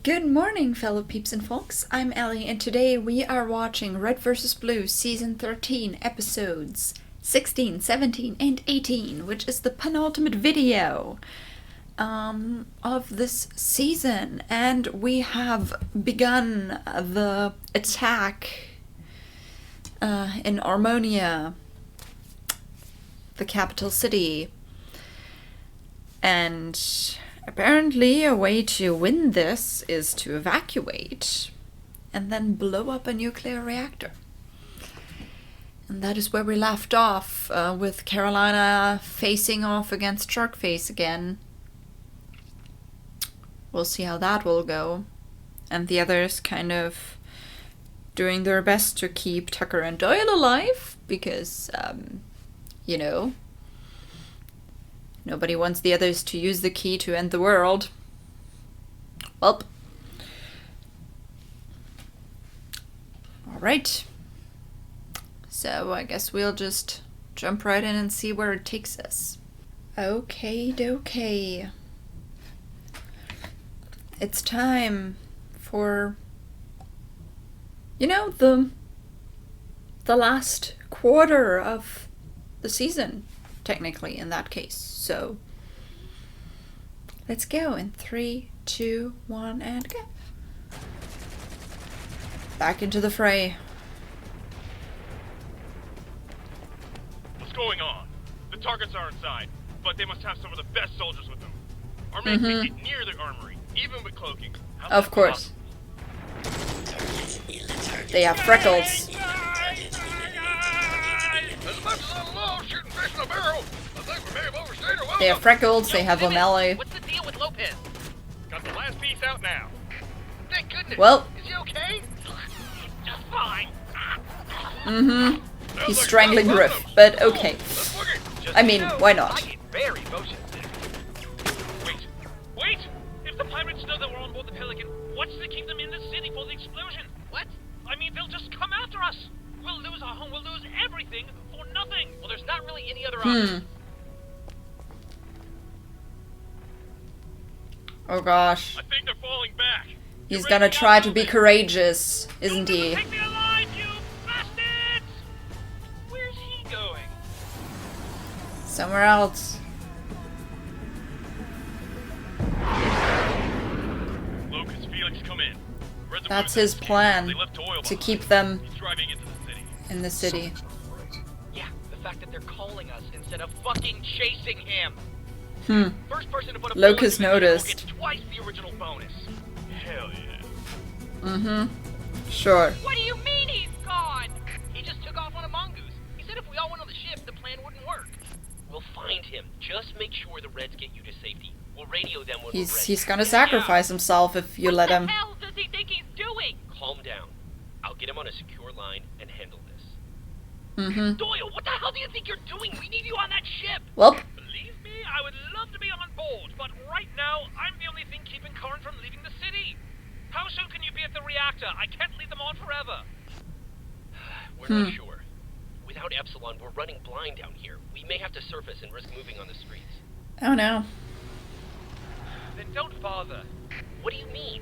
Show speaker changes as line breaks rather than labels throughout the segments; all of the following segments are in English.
Good morning, fellow peeps and folks. I'm Allie, and today we are watching Red vs. Blue Season 13, Episodes 16, 17, and 18, which is the penultimate video of this season. And we have begun the attack in Armonia, the capital city. And apparently a way to win this is to evacuate and then blow up a nuclear reactor. And that is where we left off, with Carolina facing off against Sharkface again. We'll see how that will go. And the others kind of doing their best to keep Tucker and Doyle alive, because, you know, nobody wants the others to use the key to end the world. Welp. Alright. So I guess we'll just jump right in and see where it takes us. Okay, dokay. It's time for, you know, the last quarter of the season, technically, in that case. So let's go in 3, 2, 1, and go. Back into the fray.
What's going on? The targets are inside, but they must have some of the best soldiers with them. Our men can't get near the armory, even with cloaking.
Of course. They have freckles. They have freckles, they have Allie.
What's the deal with Lopez?
Got the last piece out now.
Thank goodness.
Well.
Is he okay? Just fine.
He's strangling Griff, but okay. I mean, why not?
I get very emotional.
Wait! If the pirates know that we're on board the Pelican, what's to keep them in the city for the explosion?
What?
I mean, they'll just come after us. We'll lose our home, we'll lose everything for nothing.
Well, there's not really any other option.
Oh gosh.
I think they're falling back.
He's gonna try to be courageous, isn't he?
Take me alive, you bastards! Where's he going?
Somewhere else.
Lucas, Felix, come in.
That's his plan,
They left Doyle
to
behind.
keep them
He's driving into the city.
in the city.
Yeah, the fact that they're calling us instead of fucking chasing him. First person to put a
Locust
bullet in the vehicle
noticed.
gets twice the original bonus.
Hell yeah.
Sure.
What do you mean he's gone? He just took off on a mongoose. He said if we all went on the ship, the plan wouldn't work. We'll find him. Just make sure the Reds get you to safety. We'll radio them when we're ready.
He's gonna sacrifice himself if you let him.
What the hell does he think he's doing? Calm down. I'll get him on a secure line and handle this. Doyle, what the hell do you think you're doing? We need you on that ship.
Well,
Believe me, I would love to be on board, but right now, I'm the only thing keeping Corin from leaving the city. How soon can you be at the reactor? I can't leave them on forever.
We're not sure. Without Epsilon, we're running blind down here. We may have to surface and risk moving on the streets.
oh no.
Then don't bother.
What do you mean?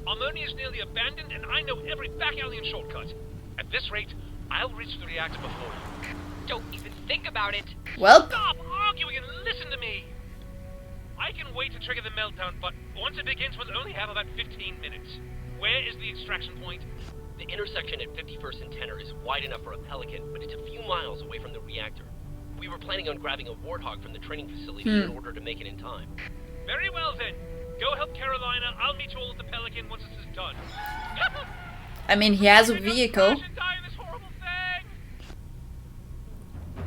Armonia is nearly abandoned, and I know every back alley and shortcut. At this rate, I'll reach the reactor before you.
Don't even think about it.
Well,
Stop arguing and listen to me! I can wait to trigger the meltdown, but once it begins, we'll only have about 15 minutes. Where is the extraction point?
The intersection at 51st and Tenor is wide enough for a Pelican, but it's a few miles away from the reactor. We were planning on grabbing a Warthog from the training facility in order to make it in time.
Very well then. Go help Carolina. I'll meet you all at the Pelican once this is done.
I mean, he has a
We're gonna
vehicle.
crash and die in this horrible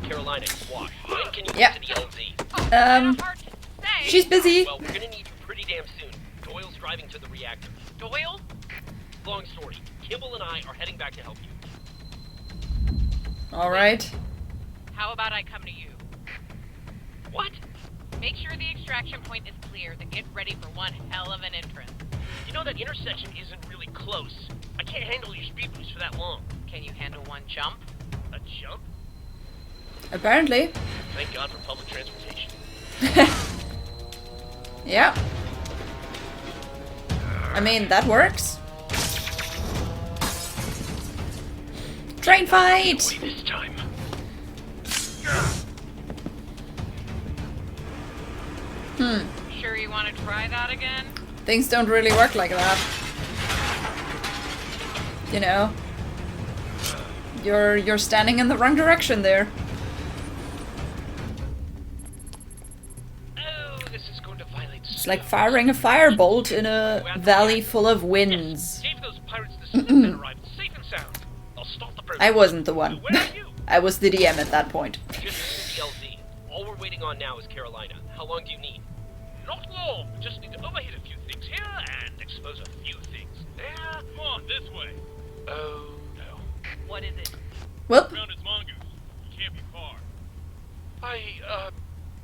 thing.
Carolina, squash. When can you
Yep.
get to the LZ?
She's busy.
Well, we're gonna need you pretty damn soon. Doyle's driving to the reactor. Doyle? Long story. Kimball and I are heading back to help you.
Alright.
How about I come to you?
What?
Make sure the extraction point is clear, then get ready for one hell of an entrance.
You know that intersection isn't really close. I can't handle your speed boost for that long.
Can you handle one jump?
A jump?
Apparently.
Thank God for public transportation.
Yeah. I mean, that works. Train fight!
This time.
Sure you want to try that again?
Things don't really work like that. You know. You're standing in the wrong direction there.
Oh, this is going to violate.
It's like firing a firebolt in a valley full of winds.
Gave those pirates the slip and arrived safe and sound. I'll stop the process.
I wasn't the one.
Where are you?
I was the DM at that point.
Just the LZ. All we're waiting on now is Carolina. How long do you need? Not long. Just need to overhit a few things here and expose a few things there.
Come on, this way.
Oh no.
What is it?
Whoop.
Ground is mongoose. You can't be far.
I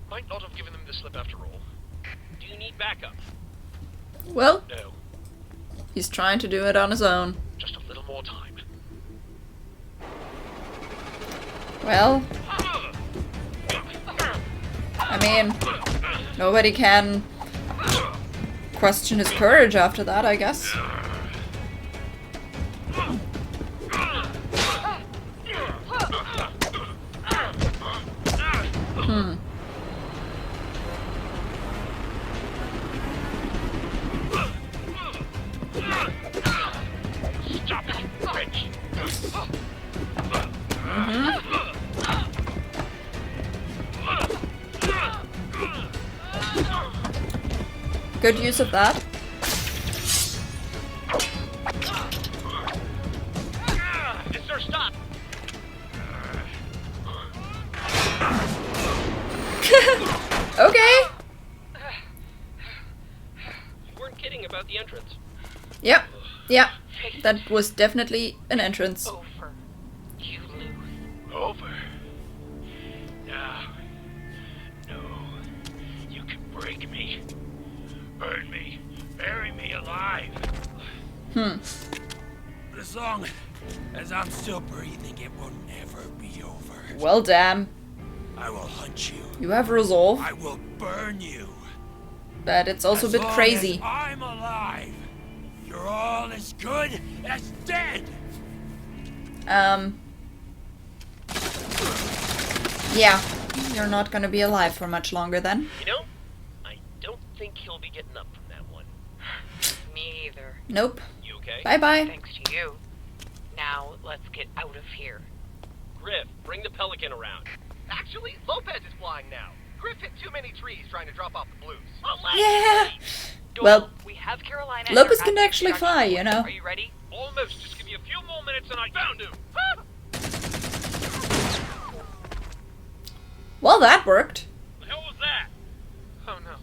might not have given them the slip after all. Do you need backup?
Well,
No.
he's trying to do it on his own.
Just a little more time.
Well, I mean, nobody can question his courage after that, I guess.
Stop it, bitch!
Good use of that.
Yes, sir, stop!
Okay.
You weren't kidding about the entrance.
Yep. Yeah. That was definitely an entrance.
Over. You lose.
Over. No. No. You can break me. Burn me. Bury me alive.
As long as I'm still breathing, it will never be over.
Well, damn.
I will hunt you.
You have resolve,
I will burn you.
but it's also a
As
bit
long
crazy.
as I'm alive. You're all as good as dead.
Yeah. You're not gonna be alive for much longer then.
You know, I don't think he'll be getting up from that one.
Me either.
Nope.
You okay?
Bye-bye.
Thanks to you. Now, let's get out of here.
Griff, bring the Pelican around.
Actually, Lopez is flying now. Griff hit too many trees trying to drop off the blues.
Yeah.
Doyle,
Well,
we have Carolina. and
Lopez
her
can
at
actually
extraction
fly,
point.
you know.
Are you ready?
Almost. Just give me a few more minutes and I found him.
Well, that worked.
The hell was that?
Oh no.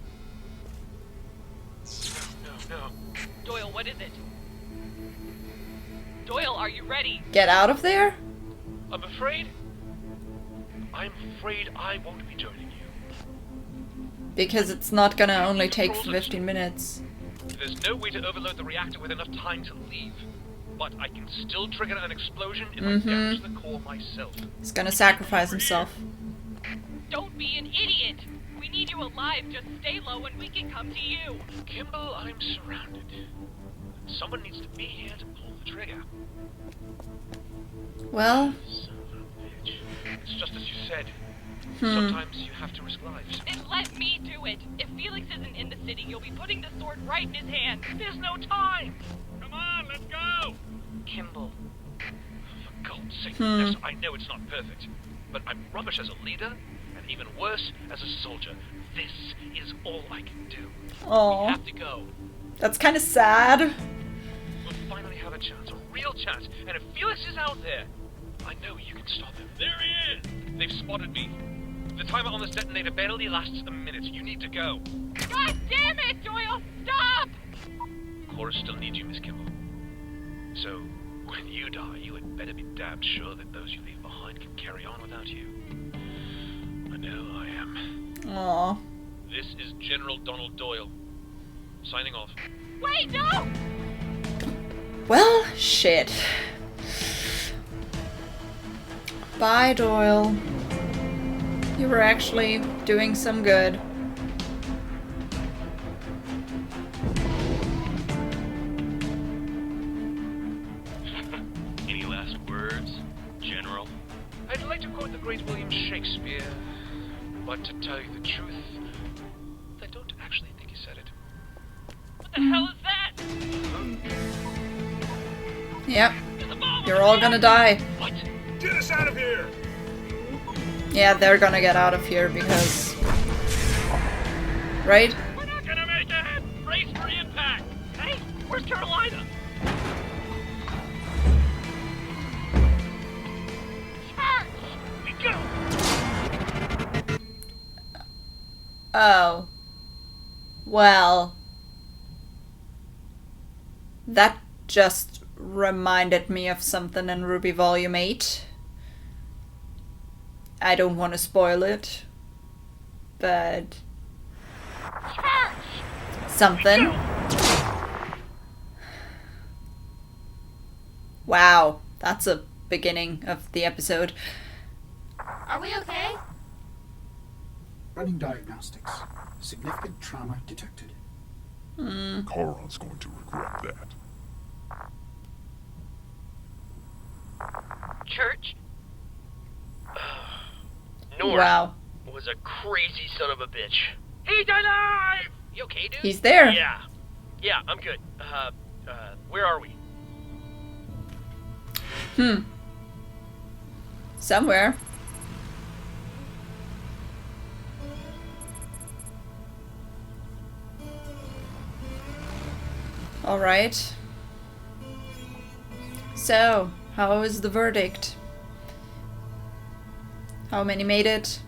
No.
Doyle, what is it? Doyle, are you ready?
Get out of there?
I'm afraid I won't be joining you.
Because it's not gonna only take 15 minutes.
There's no way to overload the reactor with enough time to leave. But I can still trigger an explosion if I damage the core myself.
He's gonna sacrifice himself.
Don't be an idiot. We need you alive. Just stay low and we can come to you.
Kimball, I'm surrounded. Someone needs to be here to pull the trigger.
Well,
Son of a bitch. It's just as you said. Sometimes you have to risk lives.
Then let me do it. If Felix isn't in the city, you'll be putting the sword right in his hand. There's no time.
Come on, let's go!
Kimball.
For God's sake, yes, I know it's not perfect, but I'm rubbish as a leader, and even worse as a soldier. This is all I can do.
oh,
Have to go.
that's kind of sad.
We'll finally have a chance, a real chance, and if Felix is out there, I know you can stop him. There he is! They've spotted me. The timer on this detonator barely lasts a minute. You need to go.
God damn it, Doyle! Stop!
Chorus still needs you, Miss Kimball. So, when you die, you had better be damned sure that those you leave behind can carry on without you. I know I am.
Aw.
This is General Donald Doyle. Signing off.
Wait, no!
Well, shit. Bye, Doyle. You were actually doing some good.
great William Shakespeare. But to tell you the truth, I don't actually think he said it.
What the hell is that?
Yep.
There's a bomb
You're all gonna die.
What?
Get us out of here!
Yeah, they're gonna get out of here because... Right?
We're not gonna make it! Brace for impact! Hey, where's Carolina? Church! We go!
Oh. Well. That just reminded me of something in RWBY Volume 8. I don't want to spoil it, but... Something. Wow, that's a beginning of the episode.
Are we okay?
Running diagnostics. Significant trauma detected.
Charon's going to regret that.
Church? North
Wow.
was a crazy son of a bitch. He's alive! You okay, dude?
He's there.
Yeah, I'm good. Where are we?
Somewhere. Alright. So, how is the verdict? How many made it?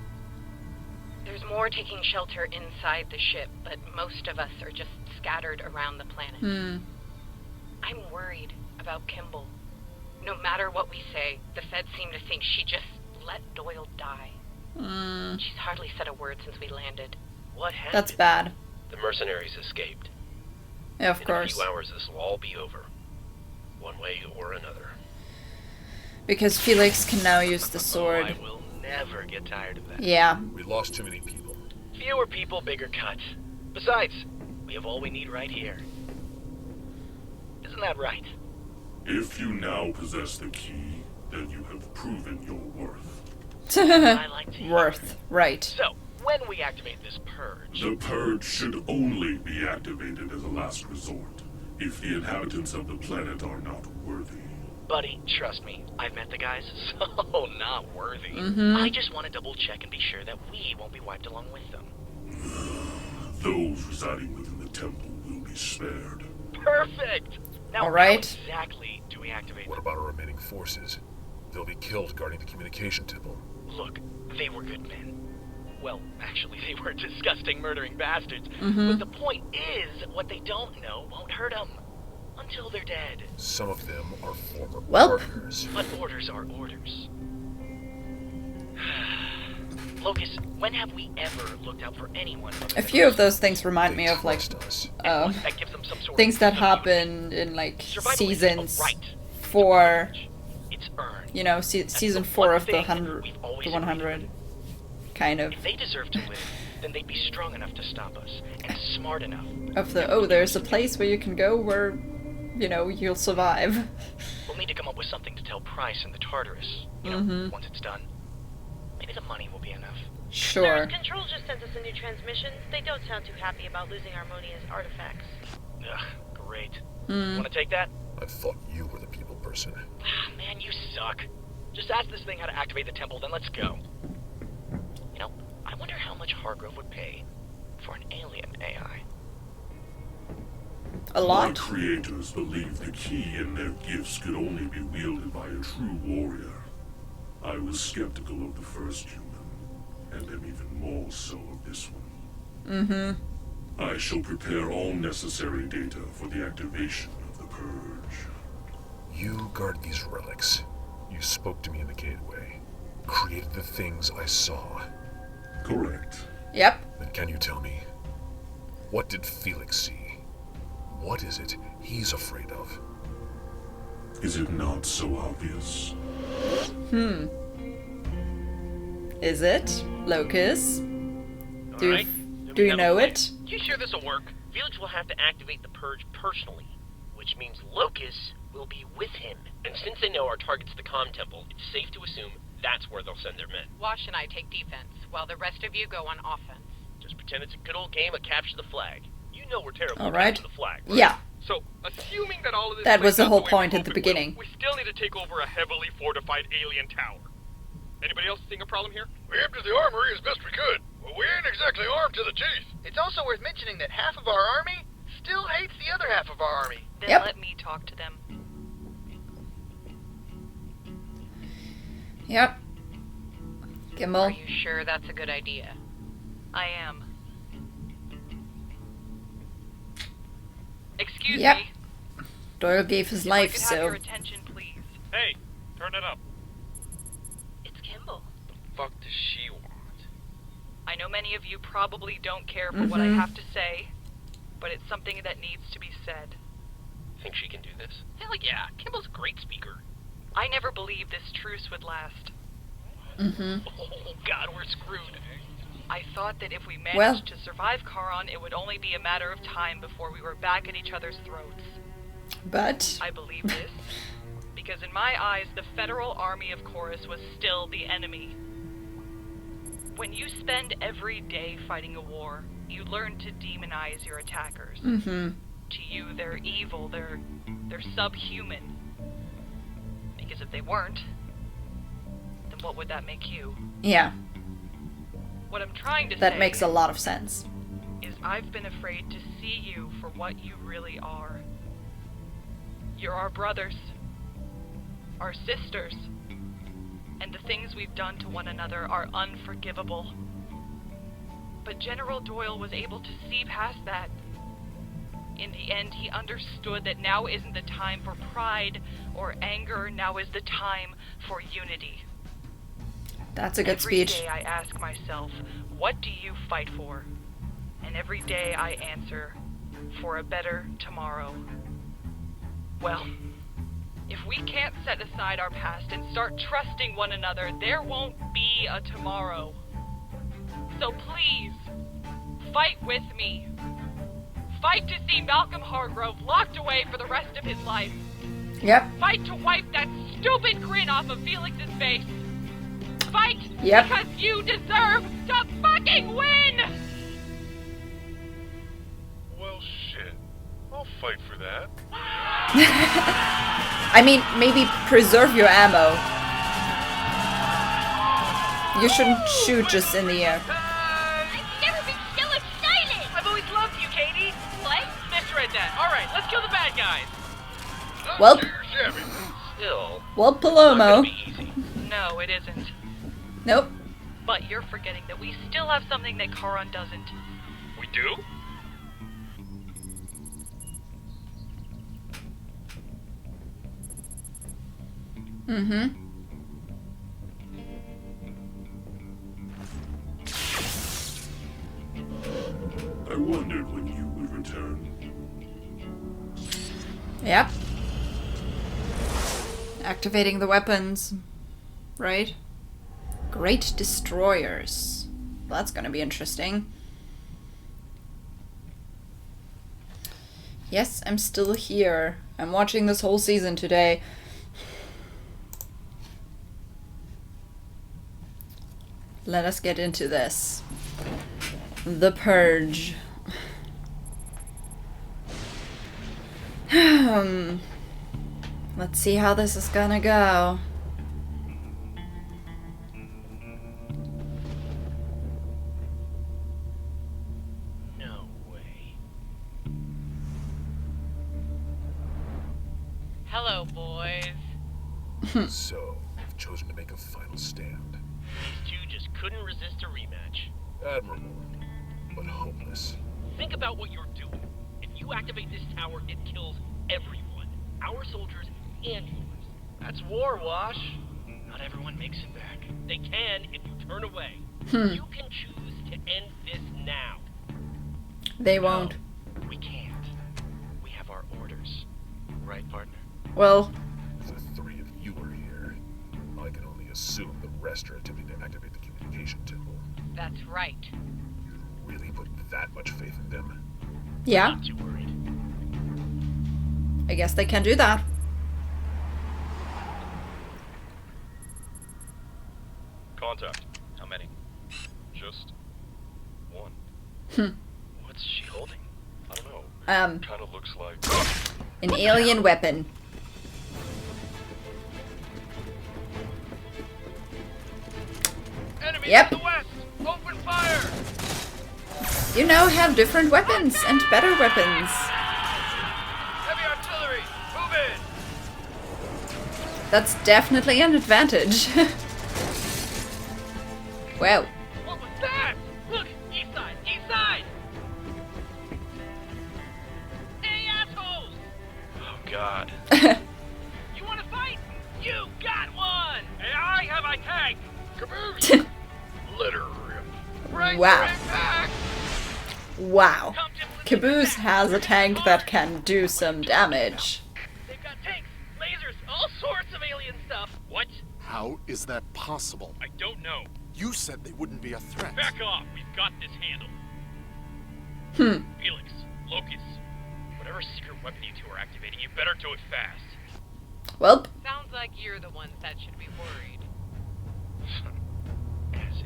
There's more taking shelter inside the ship, but most of us are just scattered around the planet. I'm worried about Kimball. No matter what we say, the feds seem to think she just let Doyle die. She's hardly said a word since we landed.
What happened?
That's bad.
The mercenaries escaped.
Yeah, of
In
course.
a few hours, this will all be over. One way or another.
Because Felix can now use the sword.
I will never get tired of that.
Yeah.
We lost too many people.
Fewer people, bigger cuts. Besides, we have all we need right here. Isn't that right?
If you now possess the key, then you have proven your worth.
I like to hear.
Worth. Right.
So, when we activate this purge...
The purge should only be activated as a last resort, if the inhabitants of the planet are not worthy.
Buddy, trust me, I've met the guys, so not worthy. I just want to double check and be sure that we won't be wiped along with them.
Those residing within the temple will be spared.
Perfect! Now,
All right.
how exactly do we activate
What
them?
about our remaining forces? They'll be killed guarding the communication temple.
Look, they were good men. Well, actually, they were disgusting, murdering bastards. But the point is, what they don't know won't hurt them. Until they're dead.
Some of them are former
Well.
partners.
But orders are orders. Locus, when have we ever looked out for anyone other
A
than
few of
us?
those things remind me of like
Trust us.
That gives them some sort
things
of
that
immunity.
happen in like
Survival isn't a
seasons
right.
4,
It's earned.
you know, season 4 of the
thing
100,
we've always
the 100, kind of.
If they deserve to live, then they'd be strong enough to stop us, and smart enough.
Of the, oh, there's a place where you can go where, you know, you'll survive.
We'll need to come up with something to tell Price and the Tartarus, you know, once it's done. Maybe the money will be enough.
Sure.
Control just sent us a new transmission. They don't sound too happy about losing Armonia's artifacts.
Ugh, great. Want to take that?
I thought you were the people person.
Man, you suck. Just ask this thing how to activate the temple, then let's go. You know, I wonder how much Hargrove would pay for an alien AI.
A
My
lot.
creators believed the key and their gifts could only be wielded by a true warrior. I was skeptical of the first human, and am even more so of this one. I shall prepare all necessary data for the activation of the purge.
You guard these relics. You spoke to me in the gateway. Created the things I saw.
Correct.
Yep.
Then can you tell me, what did Felix see? What is it he's afraid of?
Is it not so obvious?
Is it? Locus? Do
Alright,
do you know it?
You sure this'll work? Felix will have to activate the purge personally, which means Locus will be with him. And since they know our target's the comm temple, it's safe to assume That's where they'll send their men.
Wash and I take defense, while the rest of you go on offense.
Just pretend it's a good old game of capture the flag. You know we're terrible
All
at
right.
capture the flag, right?
Yeah.
So, assuming that all of this
That was
plays
the
out
whole
way
point
we
at the
hope it will,
beginning.
we still need to take over a heavily fortified alien tower. Anybody else seeing a problem here?
We emptied the armory as best we could, but we ain't exactly armed to the teeth.
It's also worth mentioning that half of our army still hates the other half of our army.
Then
Yep.
let me talk to them.
Yep.
Are
Kimball.
you sure that's a good idea?
I am. Excuse
Yep.
me.
Doyle gave his
If I
life,
could have
so...
your attention, please.
Hey, turn it up.
It's Kimball.
Fuck does she want?
I know many of you probably don't care for what I have to say, but it's something that needs to be said.
Think she can do this? Hell yeah, Kimball's a great speaker.
I never believed this truce would last.
Mm-hmm.
Oh god, we're screwed.
I thought that if we managed
Well.
to survive Charon, it would only be a matter of time before we were back at each other's throats.
But...
I believe this, because in my eyes, the Federal Army of Chorus was still the enemy. When you spend every day fighting a war, you learn to demonize your attackers.
Mm-hmm.
To you, they're evil, they're subhuman. Because if they weren't, then what would that make you?
Yeah.
What I'm trying to say
That makes a lot of sense.
is I've been afraid to see you for what you really are. You're our brothers, our sisters, and the things we've done to one another are unforgivable. But General Doyle was able to see past that. In the end, he understood that now isn't the time for pride or anger, now is the time for unity.
That's a good
Every
speech.
day I ask myself, what do you fight for? And every day I answer, for a better tomorrow. Well, if we can't set aside our past and start trusting one another, there won't be a tomorrow. So please, fight with me. Fight to see Malcolm Hargrove locked away for the rest of his life.
Yep.
Fight to wipe that stupid grin off of Felix's face. Fight
Yep.
because you deserve to fucking win!
Well, shit. I'll fight for that.
I mean, maybe preserve your ammo. You shouldn't shoot just in the air.
I've never been so excited! I've always loved you, Katie! What? Misread that. Alright, let's kill the bad guys!
Well,
Still,
well,
not
Palomo.
gonna be easy.
No, it isn't.
Nope.
But you're forgetting that we still have something that Charon doesn't.
We do?
Mm-hmm.
I wondered when you would return.
Yep. Activating the weapons. Right? Great destroyers. That's gonna be interesting. Yes, I'm still here. I'm watching this whole season today. Let us get into this. The Purge. Let's see how this is gonna go.
No way.
Hello, boys.
So, you've chosen to make a final stand.
These two just couldn't resist a rematch.
Admirable, but hopeless.
Think about what you're doing. If you activate this tower, it kills everyone. Our soldiers and yours. That's war, Wash. Not everyone makes it back. They can if you turn away. You can choose to end this now.
They won't.
We can't. We have our orders. Right, partner?
Well,
If the three of you are here, I can only assume the rest are attempting to activate the communication temple.
That's right.
You really put that much faith in them?
yeah,
Not too worried.
I guess they can do that.
contact. How many? Just one. What's she holding? I don't know. Kind of looks like
an alien weapon.
Enemy
Yep.
to the west! Open fire!
You now have different weapons and better weapons.
Heavy artillery! Move in!
That's definitely an advantage. Wow.
What was that? Look, east side, east side! Hey, assholes!
oh god.
You want to fight? You got one! And I have a tank!
Caboose! Let her rip.
Bring
Wow.
it back!
Wow. Caboose has a tank that can do some damage.
They've got tanks, lasers, all sorts of alien stuff. What?
How is that possible?
I don't know.
You said they wouldn't be a threat.
Back off. We've got this handled. Felix, Locus, whatever secret weapon you two are activating, you better do it fast.
Well,
Sounds like you're the ones that should be worried.
As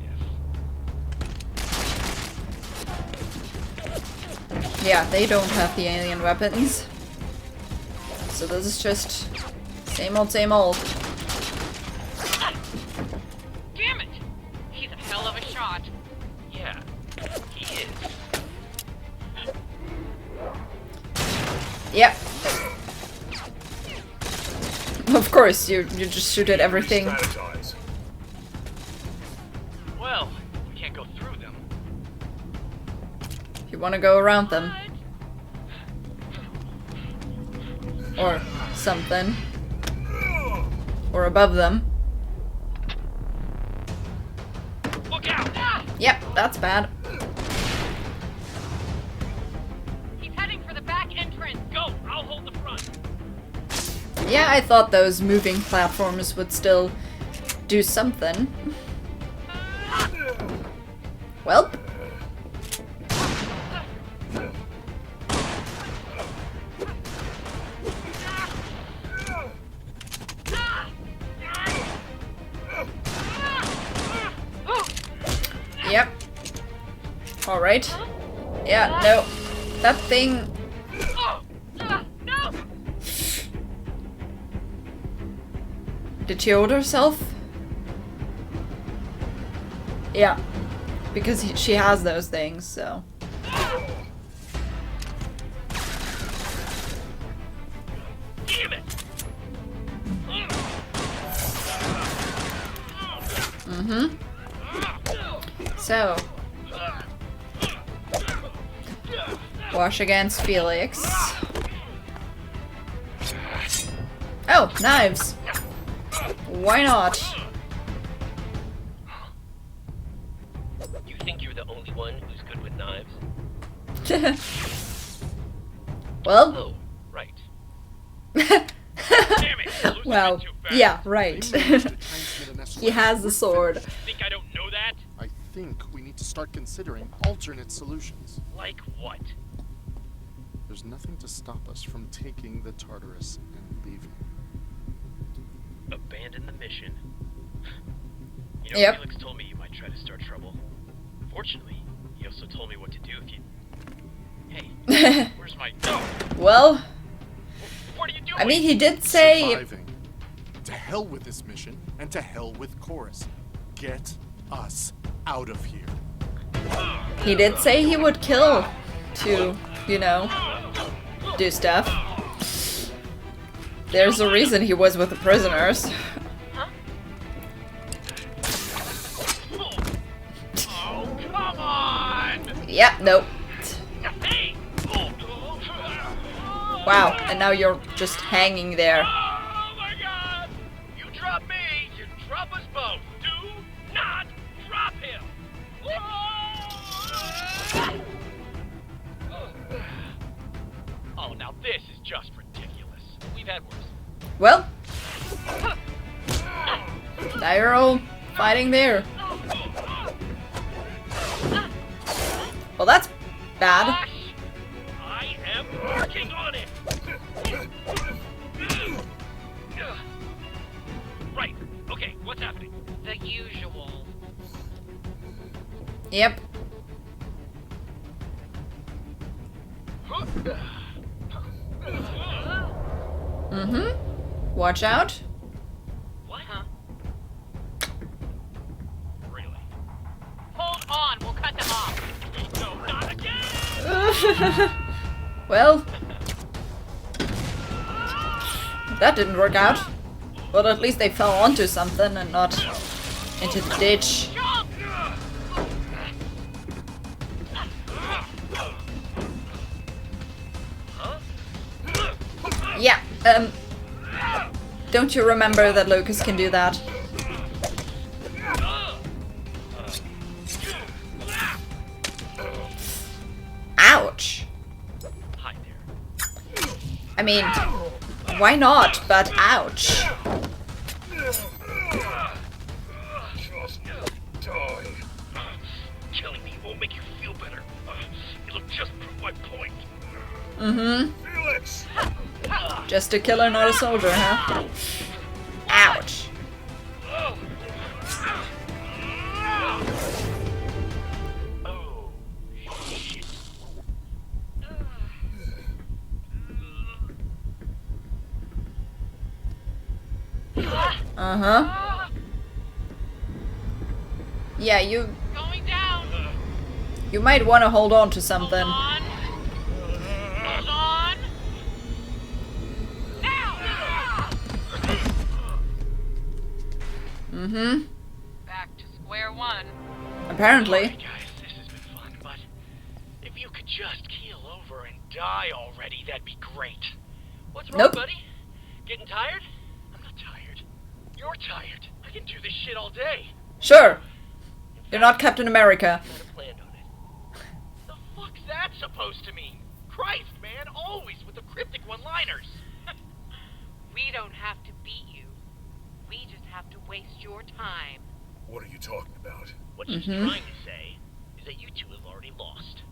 if.
yeah, they don't have the alien weapons. So this is just same old, same old.
Damn it! He's a hell of a shot.
Yeah, he is.
Yep. Of course, you just shoot at everything.
Strategize.
Well, we can't go through them.
You want to go around them. Or something. Or above them.
Look out! Ah!
Yep, that's bad.
He's heading for the back entrance.
Go! I'll hold the front.
Yeah, I thought those moving platforms would still do something. Welp. Yep. Alright. Yeah, no. That thing...
No!
Did she hold herself? Yeah. Because she has those things, so...
Damn it!
Mm-hmm. So... Wash against Felix. Oh, knives! Why not?
You think you're the only one who's good with knives?
Well...
Oh, right. Damn it!
Well,
Too fast.
yeah, right.
They managed to transmit an SOS.
He has the sword.
Think I don't know that?
I think we need to start considering alternate solutions.
Like what?
There's nothing to stop us from taking the Tartarus and leaving.
Abandon the mission. You know,
Yep.
Felix told me you might try to start trouble. Fortunately, he also told me what to do if you... Hey, where's my... No!
Well,
What are you doing?
I mean, he did say...
Surviving. To hell with this mission, and to hell with Chorus. Get us out of here.
He did say he would kill to, you know, do stuff. There's a reason he was with the prisoners.
Oh, come on!
Yep, nope.
Hey!
Wow, and now you're just hanging there.
Oh my god! You drop me, you drop us both. Do not drop him! Oh, now this is just ridiculous. We've had worse.
Well, now you're all fighting there. Well, that's bad.
Gosh, I am working on it. Right. Okay. What's happening?
The usual.
Yep. Mm-hmm. Watch out.
What? Huh? Really? Hold on, we'll cut them off. No, not again!
Well, that didn't work out. But at least they fell onto something and not into the ditch. Yeah, don't you remember that Lucas can do that? Ouch!
Hi there.
I mean, why not, but ouch.
Just die.
Killing me won't make you feel better. It'll just prove my point.
Mm-hmm.
Felix!
Just a killer, not a soldier, huh? Ouch. Uh-huh. Yeah, you
Going down.
might want to hold on to something.
Hold on. Now.
Mm-hmm.
Back to square one.
Apparently.
Alright, guys, this has been fun, but if you could just keel over and die already, that'd be great. What's wrong,
Nope.
buddy? Getting tired? I'm not tired. You're tired. I can do this shit all day.
Sure. You're not Captain America.
I might have planned on it. The fuck's that supposed to mean? Christ, man, always with the cryptic one-liners.
We don't have to beat you. We just have to waste your time.
What are you talking about?
What she's trying to say is that you two have already lost.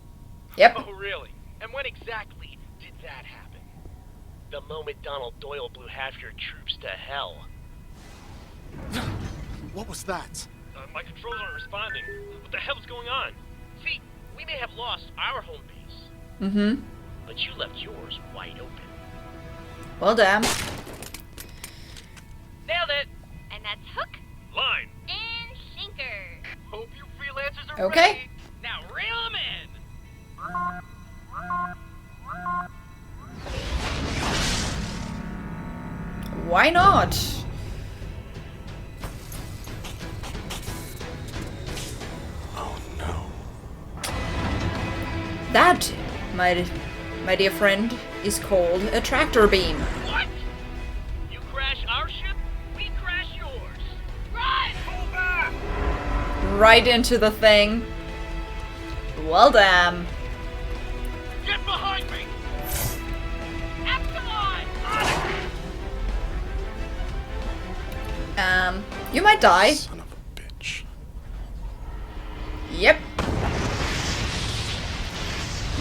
Yep.
Oh, really? And when exactly did that happen? The moment Donald Doyle blew half your troops to hell.
What was that?
My controls aren't responding. What the hell is going on?
See, we may have lost our home base,
Mm-hmm.
but you left yours wide open.
Well, damn.
Nailed it!
And that's hook
Line.
and sinker.
Hope you freelancers are
Okay.
ready. Now reel them in!
Why not?
Oh no.
That, my dear friend, is called a tractor beam.
What? You crash our ship, we crash yours. Run! Pull back!
Right into the thing. Well, damn.
Get behind me! Epsilon!
You might die.
Son of a bitch.
Yep.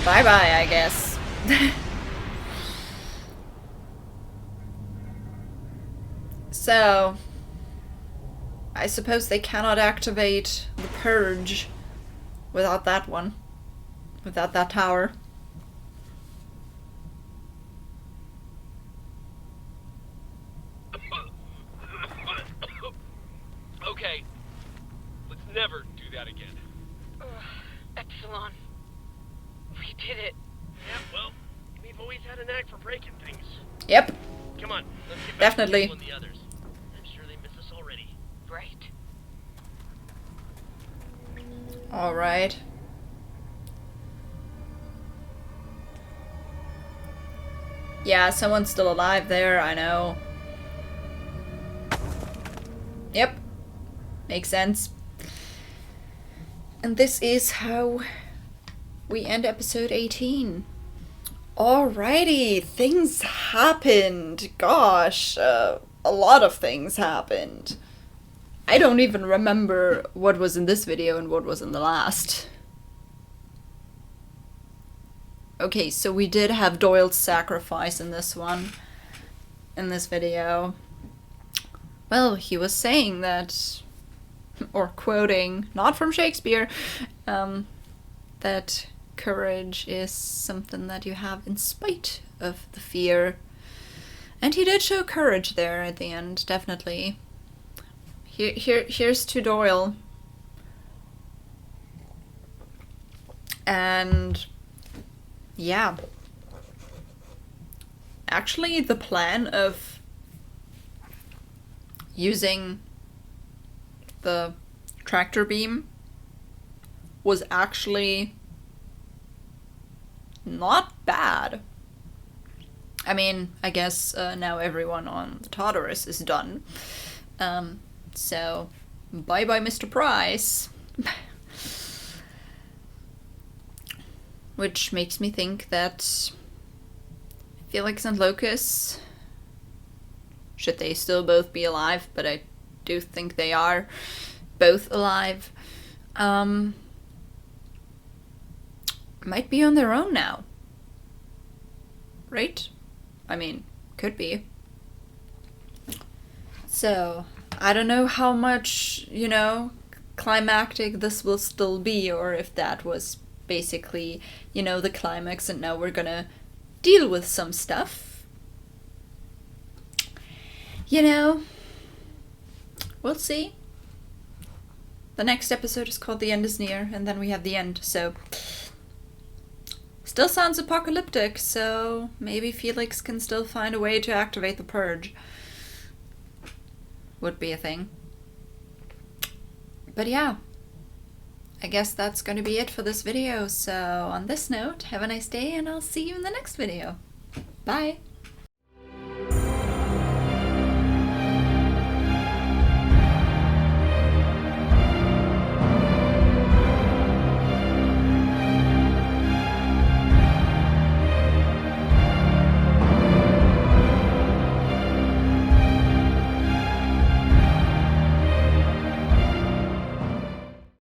Bye-bye, I guess. So, I suppose they cannot activate the purge without that one. Without that tower.
Okay. Let's never do that again.
Epsilon. We did it.
Yeah, well, we've always had a knack for breaking things.
Yep.
Come on, let's get back
Definitely.
to Kimball and the others. I'm sure they miss us already.
Right.
Alright. Yeah, someone's still alive there, I know. Yep. Makes sense. And this is how we end episode 18. Alrighty, things happened. Gosh, a lot of things happened. I don't even remember what was in this video and what was in the last. Okay, so we did have Doyle's sacrifice in this one. In this video. Well, he was saying that or quoting, not from Shakespeare, that courage is something that you have in spite of the fear. And he did show courage there at the end, definitely. Here's to Doyle. And yeah. Actually, the plan of using the tractor beam was actually not bad. I mean, I guess now everyone on the Tartarus is done. So, bye-bye Mr. Price. Which makes me think that Felix and Locus, should they still both be alive, but I do think they are both alive, might be on their own now. Right? I mean, could be. So, I don't know how much, you know, climactic this will still be, or if that was basically, you know, the climax and now we're gonna deal with some stuff. You know, we'll see. The next episode is called The End is Near, and then we have the end, so still sounds apocalyptic, so maybe Felix can still find a way to activate the purge. Would be a thing. But yeah, I guess that's going to be it for this video. So on this note, have a nice day and I'll see you in the next video. Bye!